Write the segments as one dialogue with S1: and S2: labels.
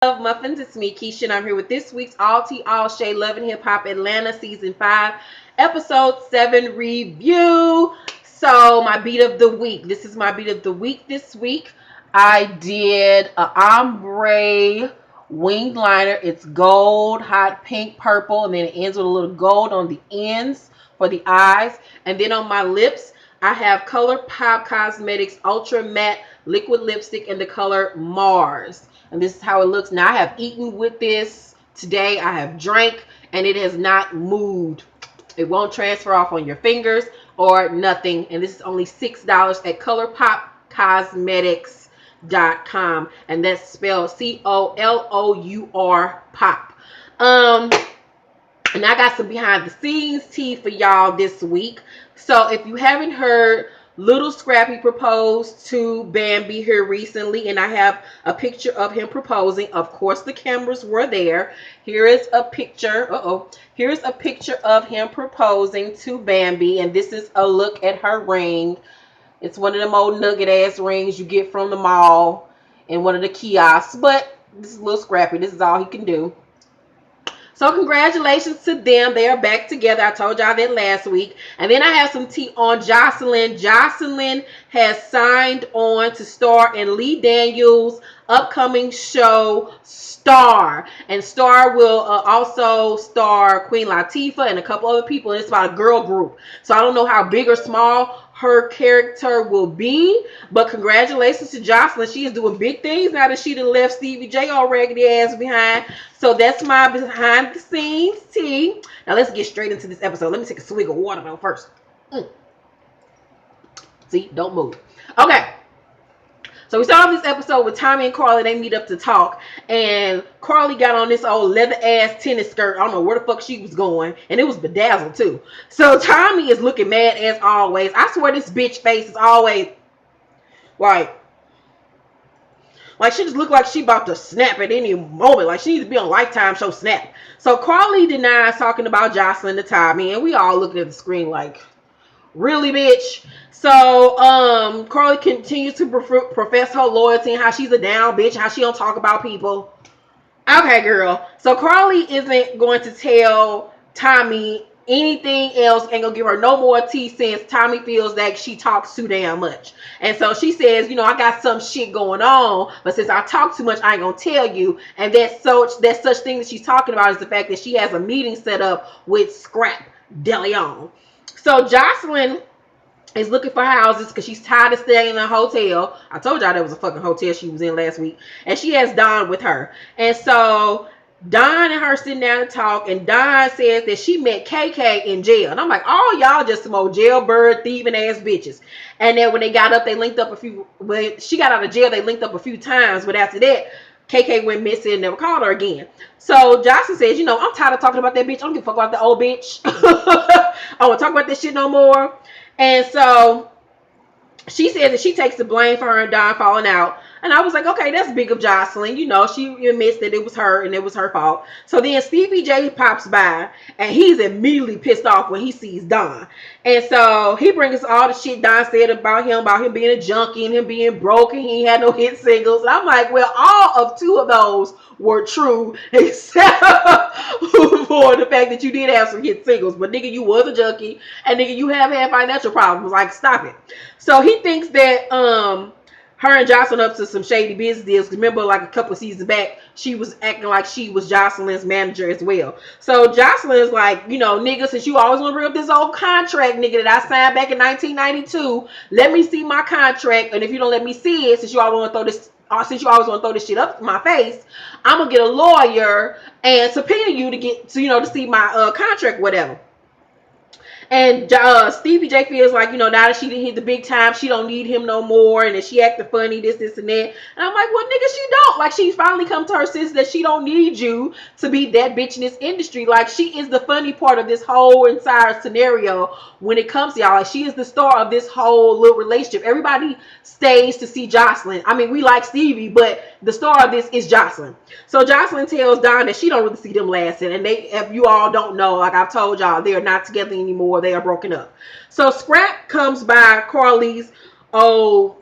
S1: Love Muffins. It's me, Keisha, and I'm here with this week's All Tea, All Shade Love and Hip Hop Atlanta Season 5, Episode 7 review. So, my beat of the week. This is my beat of the week this week. I did an ombre winged liner. It's gold, hot pink, purple, and then it ends with a little gold on the ends for the eyes. And then on my lips, I have ColourPop Cosmetics Ultra Matte Liquid Lipstick in the color Mars. And this is how it looks. Now I have eaten with this today. I have drank and it has not moved. It won't transfer off on your fingers or nothing. And this is only $6 at ColourPopCosmetics.com. And that's spelled COLOUR pop. And I got some behind the scenes tea for y'all this week. So if you haven't heard, Little Scrappy proposed to Bambi here recently, and I have a picture of him proposing. Of course, the cameras were there. Here is a picture. Here's a picture of him proposing to Bambi, and this is a look at her ring. It's one of them old nugget ass rings you get from the mall in one of the kiosks. But this is Little Scrappy. This is all he can do. So congratulations to them. They are back together. I told y'all that last week. And then I have some tea on Joseline. Joseline has signed on to star in Lee Daniels' upcoming show, Star. And Star will also star Queen Latifah and a couple other people. And it's about a girl group. So I don't know how big or small her character will be, but congratulations to Joseline. She is doing big things now that she done left Stevie J all raggedy ass behind. So that's my behind the scenes tea. Now let's get straight into this episode. Let me take a swig of water though first. See, don't move. Okay. So we start off this episode with Tommy and Karlie. They meet up to talk. And Karlie got on this old leather ass tennis skirt. I don't know where the fuck she was going. And it was bedazzled too. So Tommy is looking mad as always. I swear this bitch face is always like she just look like she about to snap at any moment. Like she needs to be on Lifetime show Snap. So Karlie denies talking about Joseline to Tommy. And we all looking at the screen like, really, bitch? So, Karlie continues to profess her loyalty and how she's a down bitch, how she don't talk about people. Okay, girl. So, Karlie isn't going to tell Tommy anything else, ain't gonna give her no more tea since Tommy feels like she talks too damn much. And so she says, I got some shit going on, but since I talk too much, I ain't gonna tell you. And that such thing that she's talking about is the fact that she has a meeting set up with Scrap DeLeon. So Joseline is looking for houses because she's tired of staying in a hotel. I told y'all that was a fucking hotel she was in last week. And she has Don with her. And so Don and her sitting down to talk. And Don says that she met KK in jail. And I'm like, oh, y'all just some old jailbird thieving ass bitches. And then when they got up, they linked up when she got out of jail, they linked up a few times. But after that, KK went missing and never called her again. So Joseline says, I'm tired of talking about that bitch. I don't give a fuck about the old bitch. I don't want to talk about this shit no more. And so she says that she takes the blame for her and Don falling out. And I was like, okay, that's big of Joseline. She admits that it was her and it was her fault. So then Stevie J pops by and he's immediately pissed off when he sees Don. And so he brings all the shit Don said about him being a junkie and him being broke and he had no hit singles. And I'm like, well, all of two of those were true except for the fact that you did have some hit singles. But nigga, you was a junkie and nigga, you have had financial problems. Like, stop it. So he thinks that her and Joseline up to some shady business deals. Remember, like a couple of seasons back, she was acting like she was Joseline's manager as well. So Joseline is like, nigga, since you always want to bring up this old contract, nigga, that I signed back in 1992, let me see my contract. And if you don't let me see it, since you always want to throw this shit up in my face, I'm gonna get a lawyer and subpoena you to get to see my contract, whatever. And Stevie J feels like, now that she didn't hit the big time, she don't need him no more. And that she acting funny, this, and that. And I'm like, well, nigga, she don't. Like, she's finally come to her senses that she don't need you to be that bitch in this industry. Like, she is the funny part of this whole entire scenario when it comes to y'all. Like, she is the star of this whole little relationship. Everybody stays to see Joseline. I mean, we like Stevie, but the star of this is Joseline. So Joseline tells Don that she don't really see them lasting. And if you all don't know, like I've told y'all, they are not together anymore. They are broken up. So Scrap comes by Karlie's old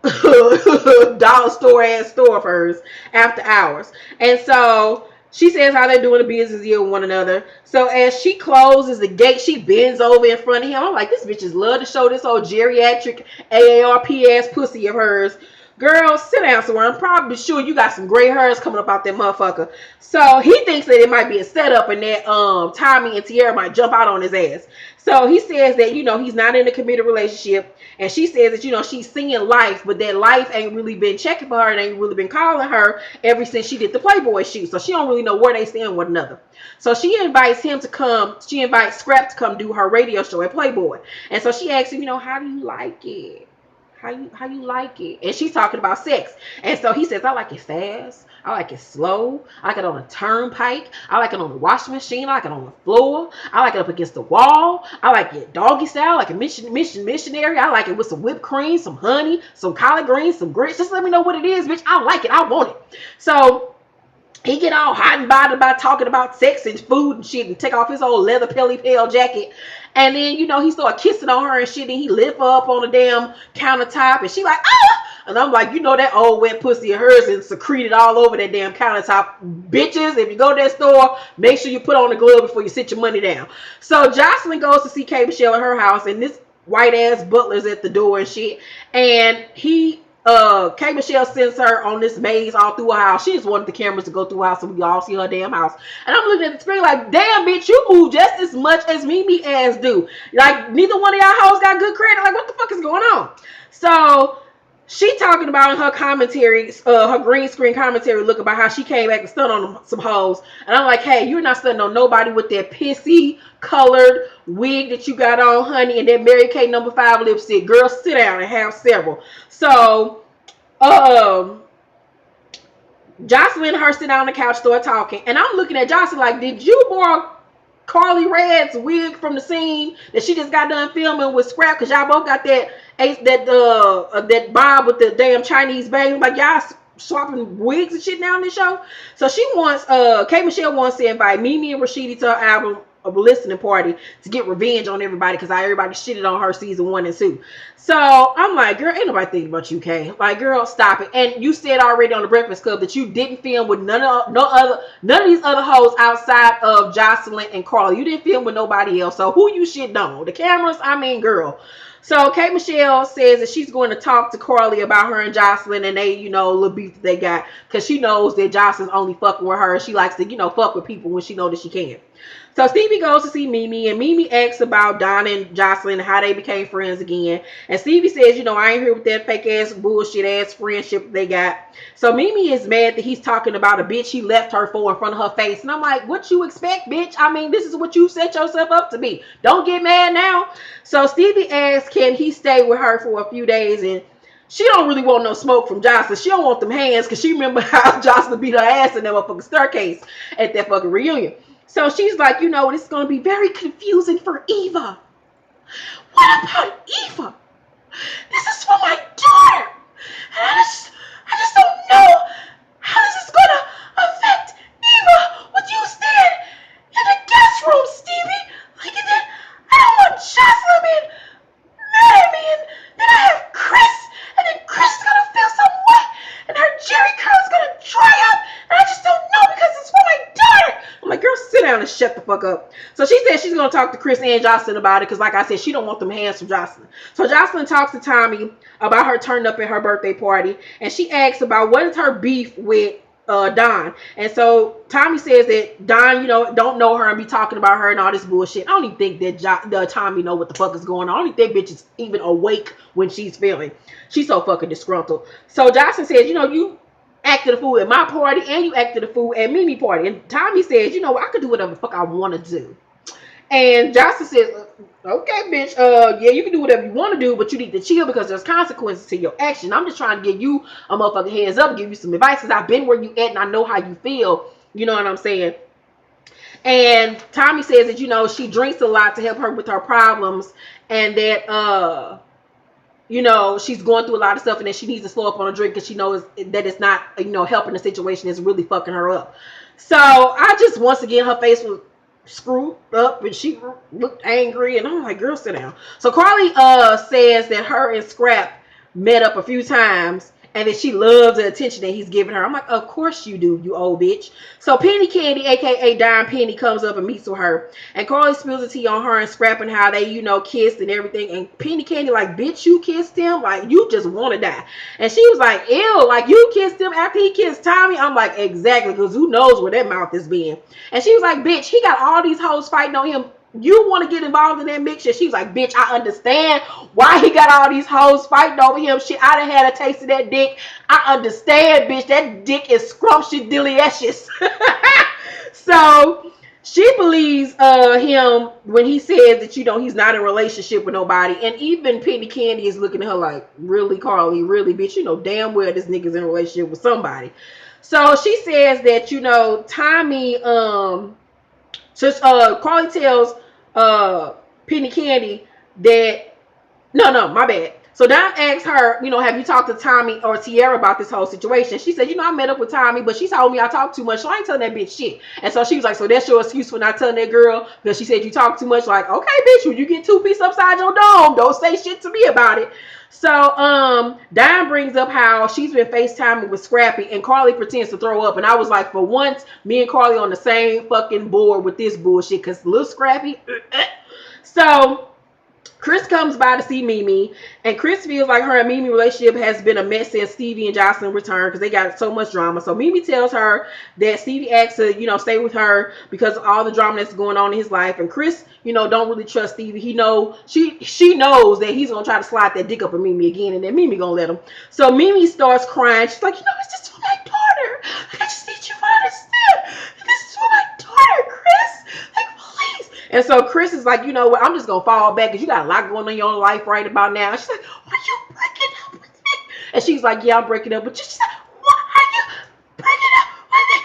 S1: dollar store ass store of hers after hours. And so she says how they're doing a business deal with one another. So as she closes the gate, she bends over in front of him. I'm like, this bitch just love to show this old geriatric AARP ass pussy of hers. Girl, sit down somewhere. I'm probably sure you got some gray hairs coming up out that motherfucker. So he thinks that it might be a setup and that Tommy and Tierra might jump out on his ass. So he says that, he's not in a committed relationship. And she says that, she's seeing life, but that life ain't really been checking for her and ain't really been calling her ever since she did the Playboy shoot. So she don't really know where they stand with one another. So she invites Scrap to come do her radio show at Playboy. And so she asks him, how do you like it? How you like it? And she's talking about sex. And so he says, I like it fast. I like it slow. I like it on a turnpike. I like it on the washing machine. I like it on the floor. I like it up against the wall. I like it doggy style, like a missionary. I like it with some whipped cream, some honey, some collard greens, some grits. Just let me know what it is, bitch. I like it. I want it. So he get all hot and bothered about talking about sex and food and shit and take off his old leather pale jacket. And then, he started kissing on her and shit, and he lift her up on the damn countertop, and she like, ah! And I'm like, that old wet pussy of hers and secreted all over that damn countertop. Bitches, if you go to that store, make sure you put on the glove before you sit your money down. So Joseline goes to see K. Michelle at her house, and this white ass butler's at the door and shit. And K. Michelle sends her on this maze all through her house. She just wanted the cameras to go through her house so we all see her damn house. And I'm looking at the screen like, damn, bitch, you move just as much as Mimi ass do. Like, neither one of y'all hoes got good credit. Like, what the fuck is going on? So she talking about in her commentary, her green screen commentary, look about how she came back and stunned on some hoes. And I'm like, hey, you're not stunning on nobody with that pissy colored wig that you got on, honey, and that Mary Kay No. 5 lipstick. Girl, sit down and have several. So, Joseline and her sit down on the couch, start talking, and I'm looking at Joseline like, did you borrow Karlie Red's wig from the scene that she just got done filming with Scrap? Cause y'all both got that bob with the damn Chinese bang. Like, y'all swapping wigs and shit now on this show. So she wants, K. Michelle wants to invite Mimi and Rashidi to her album of a listening party to get revenge on everybody because everybody shitted on her season 1 and 2. So I'm like, girl, ain't nobody thinking about you, Kay. Like, girl, stop it. And you said already on the Breakfast Club that you didn't film with none of these other hoes outside of Joseline and Karlie. You didn't film with nobody else. So who you shitting on? The cameras? I mean, girl. So K. Michelle says that she's going to talk to Karlie about her and Joseline and they, little beef that they got, because she knows that Joseline's only fucking with her. She likes to, fuck with people when she knows that she can. So Stevie goes to see Mimi, and Mimi asks about Donna and Joseline and how they became friends again. And Stevie says, I ain't here with that fake ass bullshit ass friendship they got. So Mimi is mad that he's talking about a bitch he left her for in front of her face. And I'm like, what you expect, bitch? I mean, this is what you set yourself up to be. Don't get mad now. So Stevie asks, can he stay with her for a few days? And she don't really want no smoke from Joseline. She don't want them hands because she remember how Joseline beat her ass in that motherfucking staircase at that fucking reunion. So she's like, this is going to be very confusing for Eva. What about Eva? This is for my daughter. And I just don't know how this is going to affect Eva with you staying in the guest room, Stevie. Like, I don't want Joseline being mad at me. And then I have Chris. And then Chris is going to feel some way. And her Jerry curl's going to dry up. And I just don't know because it's for my daughter. I'm like, girl, sit down and shut the fuck up. So she said she's going to talk to Chris and Joseline about it because, like I said, she don't want them hands from Joseline. So Joseline talks to Tommy about her turning up at her birthday party. And she asks about what is her beef with Don. And so Tommy says that Don, don't know her and be talking about her and all this bullshit. I don't even think that Tommy know what the fuck is going on. I don't even think bitch is even awake when she's filming. She's so fucking disgruntled. So Joseline says, you acted a fool at my party and you acted a fool at Mimi party. And Tommy says, I could do whatever the fuck I want to do. And Joseline says, okay, bitch, yeah, you can do whatever you want to do, but you need to chill because there's consequences to your action. I'm just trying to give you a motherfucking heads up, give you some advice because I've been where you at and I know how you feel. You know what I'm saying? And Tommy says that, she drinks a lot to help her with her problems and that, she's going through a lot of stuff and that she needs to slow up on a drink because she knows that it's not, helping the situation. It's really fucking her up. So I just, once again, her face was screwed up and she looked angry and I'm like, girl, sit down. So Karlie says that her and Scrap met up a few times, and then she loves the attention that he's giving her. I'm like, of course you do, you old bitch. So Penny Candy, aka Dime Penny, comes up and meets with her, and Karlie spills the tea on her and scrapping how they, kissed and everything. And Penny Candy like, bitch, you kissed him? Like, you just want to die. And she was like, ew, like, you kissed him after he kissed Tommy? I'm like, exactly, because who knows where that mouth is being. And she was like, bitch, he got all these hoes fighting on him. You want to get involved in that mixture? She was like, bitch, I understand why he got all these hoes fighting over him. Shit, I done had a taste of that dick. I understand, bitch. That dick is scrumptious, delicious. So she believes him when he says that, he's not in a relationship with nobody. And even Penny Candy is looking at her like, really, Karlie? Really, bitch? You know damn well this nigga's in a relationship with somebody. So she says that, Tommy, Karlie tells Penny Candy that, no, my bad. So Dom asked her, have you talked to Tommy or Tierra about this whole situation? She said, I met up with Tommy, but she told me I talk too much, so I ain't telling that bitch shit. And so she was like, so that's your excuse for not telling that girl? Because she said you talk too much. Like, okay, bitch, when you get 2 pieces upside your dome, don't say shit to me about it. So Dime brings up how she's been FaceTiming with Scrappy, and Karlie pretends to throw up. And I was like, for once, me and Karlie on the same fucking board with this bullshit, because little Scrappy. So Chris comes by to see Mimi, and Chris feels like her and Mimi relationship has been a mess since Stevie and Joseline returned because they got so much drama. So Mimi tells her that Stevie asked to, stay with her because of all the drama that's going on in his life. And Chris, don't really trust Stevie. He knows she knows that he's gonna try to slide that dick up in Mimi again, and then Mimi gonna let him. So Mimi starts crying. She's like, it's just for my daughter. Like, I just need you to understand. This is for my daughter, Chris. Like, please. And so Chris is like, you know what? I'm just gonna fall back because you got a lot going on in your life right about now. And she's like, are you breaking up with me? And she's like, yeah, I'm breaking up with you. She's like, why are you breaking up with me?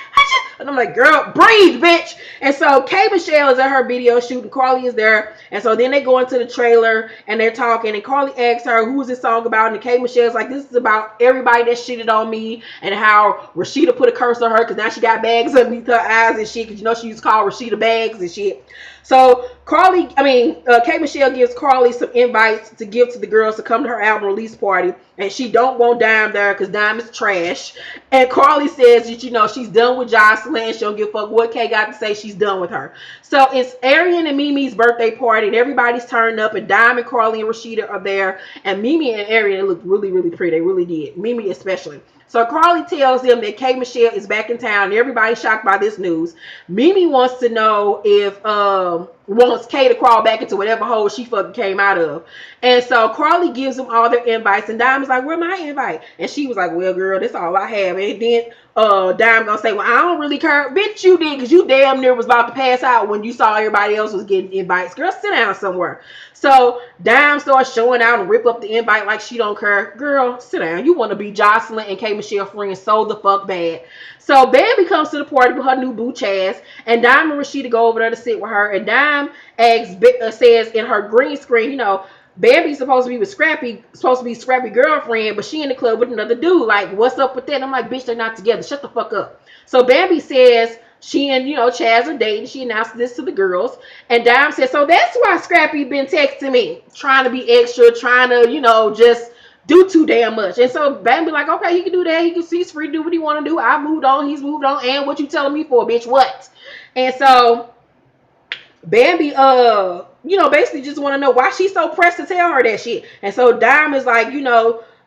S1: And I'm like, girl, breathe, bitch. And so K Michelle is at her video shoot, and Karlie is there. And so then they go into the trailer and they're talking, and Karlie asks her, who is this song about? And K Michelle's like, this is about everybody that shitted on me and how Rashida put a curse on her because now she got bags underneath her eyes and shit, because she used to call Rashida bags and shit. So K Michelle gives Karlie some invites to give to the girls to come to her album release party, and she don't want Dime there because Dime is trash. And Karlie says that she's done with Joseline. She don't give a fuck what Kay got to say. She's done with her. So it's Arian and Mimi's birthday party, and everybody's turning up, and Dime and Karlie and Rashida are there, and Mimi and Arian look really, really pretty. They really did. Mimi especially. So Karlie tells them that K Michelle is back in town, and everybody's shocked by this news. Mimi wants to know if wants Kay to crawl back into whatever hole she fucking came out of. And so Karlie gives them all their invites, and Dime is like, where's my invite? And she was like, well, girl, that's all I have. And then Dime gonna say, well, I don't really care. Bitch, you did, because you damn near was about to pass out when you saw everybody else was getting invites. Girl, sit down somewhere. So Dime starts showing out and rip up the invite like she don't care. Girl, sit down. You want to be Joseline and K Michelle friends so the fuck bad. So Bambi comes to the party with her new boo Chaz, and Dime and Rashida go over there to sit with her, and Dime says in her green screen, Bambi's supposed to be with Scrappy, girlfriend, but she in the club with another dude. Like, what's up with that? I'm like, bitch, they're not together. Shut the fuck up. So Bambi says she and Chaz are dating. She announced this to the girls, and Dime says, so that's why Scrappy been texting me, trying to be extra, trying to just do too damn much. And so Bambi like, okay, he can do that. He's free to do what he want to do. I moved on. He's moved on. And what you telling me for, bitch? What? And so Bambi, basically just want to know why she's so pressed to tell her that shit. And so Dime is like,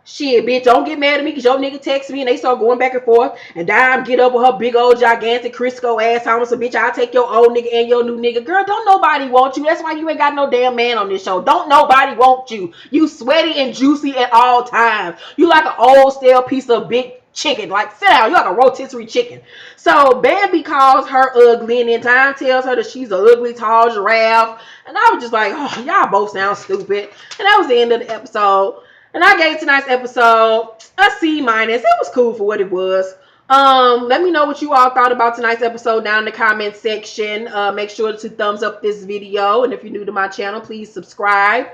S1: shit, bitch, don't get mad at me because your nigga text me, and they start going back and forth. And Dime get up with her big old gigantic Crisco ass on. So, bitch, I'll take your old nigga and your new nigga. Girl, don't nobody want you. That's why you ain't got no damn man on this show. Don't nobody want you. You sweaty and juicy at all times. You like an old stale piece of big chicken. Like, sit down. You like a rotisserie chicken. So Bambi calls her ugly, and then Time tells her that she's an ugly tall giraffe. And I was just like, oh, y'all both sound stupid. And that was the end of the episode. And I gave tonight's episode a C-. It was cool for what it was. Let me know what you all thought about tonight's episode down in the comment section. Make sure to thumbs up this video. And if you're new to my channel, please subscribe.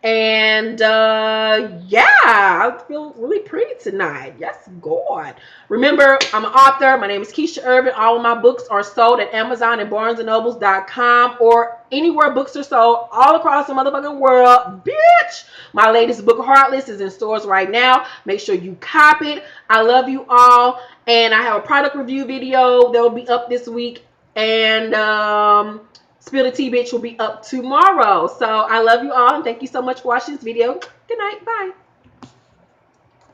S1: And yeah, I feel really pretty tonight. Yes, God. Remember, I'm an author. My name is Keisha Irvin. All of my books are sold at Amazon and BarnesandNobles.com or anywhere books are sold all across the motherfucking world. Bitch! My latest book, Heartless, is in stores right now. Make sure you cop it. I love you all. And I have a product review video that will be up this week. And Spill the Tea Bitch will be up tomorrow. So I love you all and thank you so much for watching this video. Good night. Bye.